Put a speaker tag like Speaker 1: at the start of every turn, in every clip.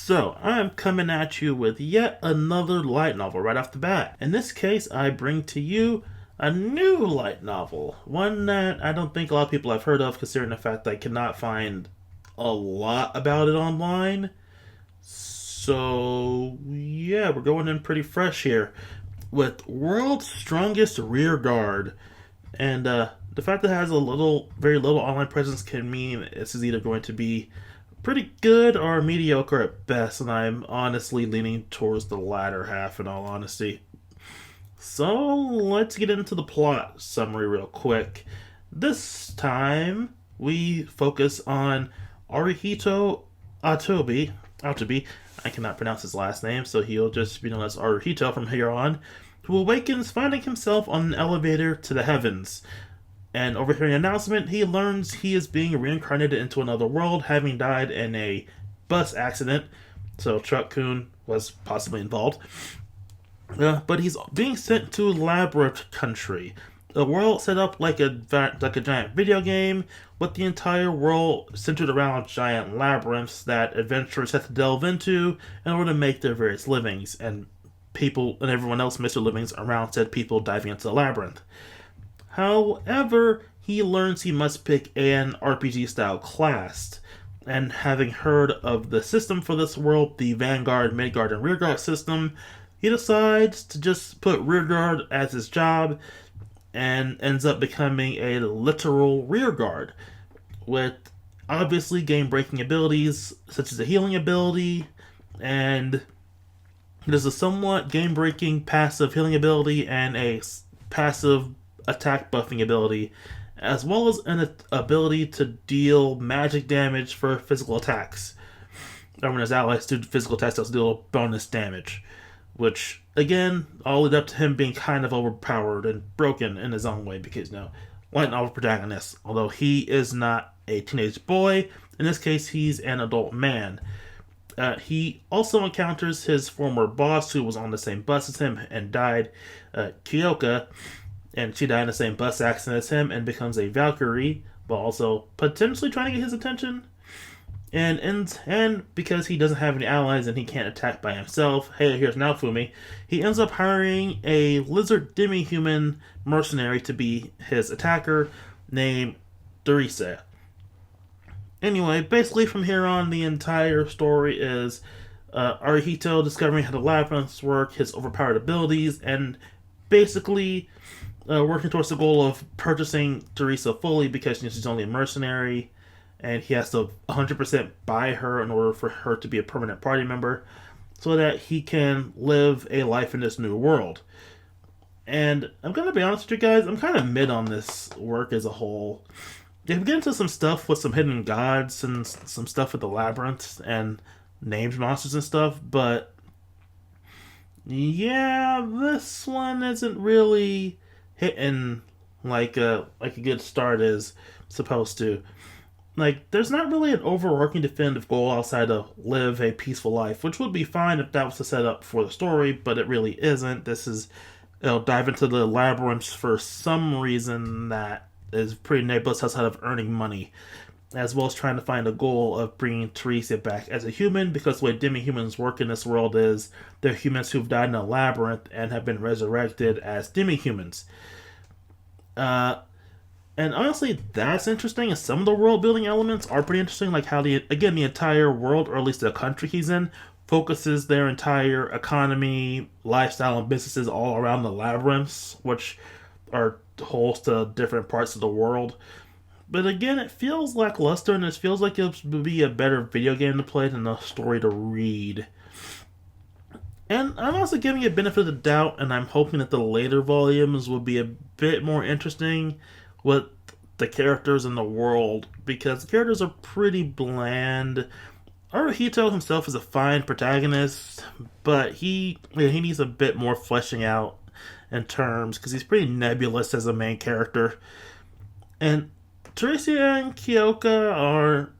Speaker 1: So, I'm coming at you with yet another light novel right off the bat. In this case, I bring to you a new light novel. One that I don't think a lot of people have heard of, considering the fact that I cannot find a lot about it online. So, yeah, we're going in pretty fresh here with World's Strongest Rearguard. And the fact that it has very little online presence can mean this is either going to be pretty good or mediocre at best, and I'm honestly leaning towards the latter half in all honesty. So let's get into the plot summary real quick. This time we focus on Arihito Atobi. I cannot pronounce his last name, so he'll just be known as Arihito from here on, who awakens finding himself on an elevator to the heavens. And overhearing an announcement, he learns he is being reincarnated into another world, having died in a bus accident. So Truck-kun was possibly involved. But he's being sent to Labyrinth Country, a world set up like a giant video game, with the entire world centered around giant labyrinths that adventurers have to delve into in order to make their various livings, and people and everyone else makes their livings around said people diving into the labyrinth. However, he learns he must pick an RPG-style class, and having heard of the system for this world, the Vanguard, Midgard, and Rearguard system, he decides to just put Rearguard as his job, and ends up becoming a literal Rearguard, with obviously game-breaking abilities, such as a healing ability, and there's a somewhat game-breaking passive healing ability, and a passive attack buffing ability, as well as an ability to deal magic damage for physical attacks. Or when his allies do physical attacks, they'll deal bonus damage. Which, again, all led up to him being kind of overpowered and broken in his own way, because, light novel protagonist, although he is not a teenage boy, in this case, he's an adult man. He also encounters his former boss, who was on the same bus as him and died, Kyoka, and she died in the same bus accident as him and becomes a Valkyrie, but also potentially trying to get his attention. And because he doesn't have any allies and he can't attack by himself, hey, here's Naofumi, he ends up hiring a lizard demi-human mercenary to be his attacker named Teresa. Anyway, basically from here on, the entire story is Arihito discovering how the labyrinths work, his overpowered abilities, and basically working towards the goal of purchasing Teresa fully, because she's only a mercenary, and he has to 100% buy her in order for her to be a permanent party member, so that he can live a life in this new world. And I'm going to be honest with you guys, I'm kind of mid on this work as a whole. They get into some stuff with some hidden gods and some stuff with the labyrinths and named monsters and stuff, but yeah, this one isn't really hitting like a good start is supposed to. Like, there's not really an overarching definitive goal outside of live a peaceful life, which would be fine if that was the setup for the story, but it really isn't. This is, dive into the labyrinths for some reason that is pretty nebulous outside of earning money, as well as trying to find a goal of bringing Teresa back as a human, because the way demi-humans work in this world is they're humans who've died in a labyrinth and have been resurrected as demi-humans. And honestly, that's interesting, and some of the world-building elements are pretty interesting, like how the entire world, or at least the country he's in, focuses their entire economy, lifestyle, and businesses all around the labyrinths, which are holes to different parts of the world. But again, it feels lackluster, and it feels like it would be a better video game to play than a story to read. And I'm also giving it benefit of the doubt, and I'm hoping that the later volumes will be a bit more interesting with the characters in the world, because the characters are pretty bland. Arihito himself is a fine protagonist, but he needs a bit more fleshing out in terms, because he's pretty nebulous as a main character. And Teresa and Kyoka are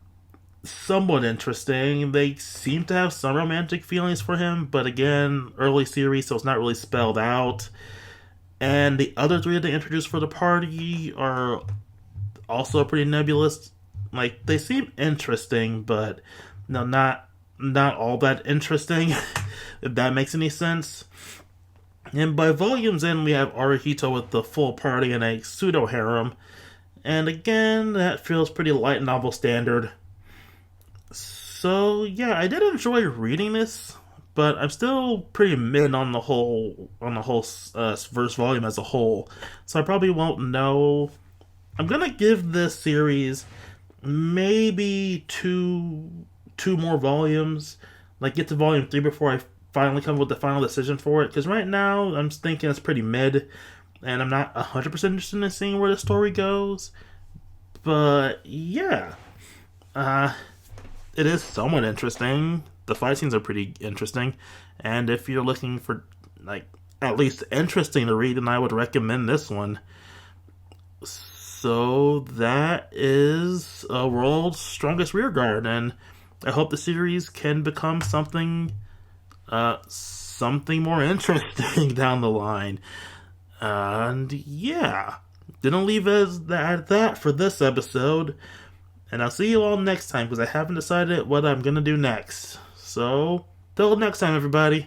Speaker 1: somewhat interesting. They seem to have some romantic feelings for him, but again, early series, so it's not really spelled out. And the other three they introduced for the party are also pretty nebulous. Like, they seem interesting, but not not all that interesting, if that makes any sense. And by volumes in, we have Arahito with the full party and a pseudo harem. And again, that feels pretty light novel standard. So yeah, I did enjoy reading this, but I'm still pretty mid on the whole verse volume as a whole. So I probably won't know. I'm gonna give this series maybe two more volumes, like get to volume 3 before I finally come with the final decision for it. Because right now I'm thinking it's pretty mid, and I'm not 100% interested in seeing where the story goes. But yeah, it is somewhat interesting. The fight scenes are pretty interesting, and if you're looking for like at least interesting to read, then I would recommend this one. So that is World's Strongest Rearguard, and I hope the series can become something something more interesting down the line. And yeah, didn't leave as that for this episode. And I'll see you all next time because I haven't decided what I'm gonna do next. So, till next time, everybody.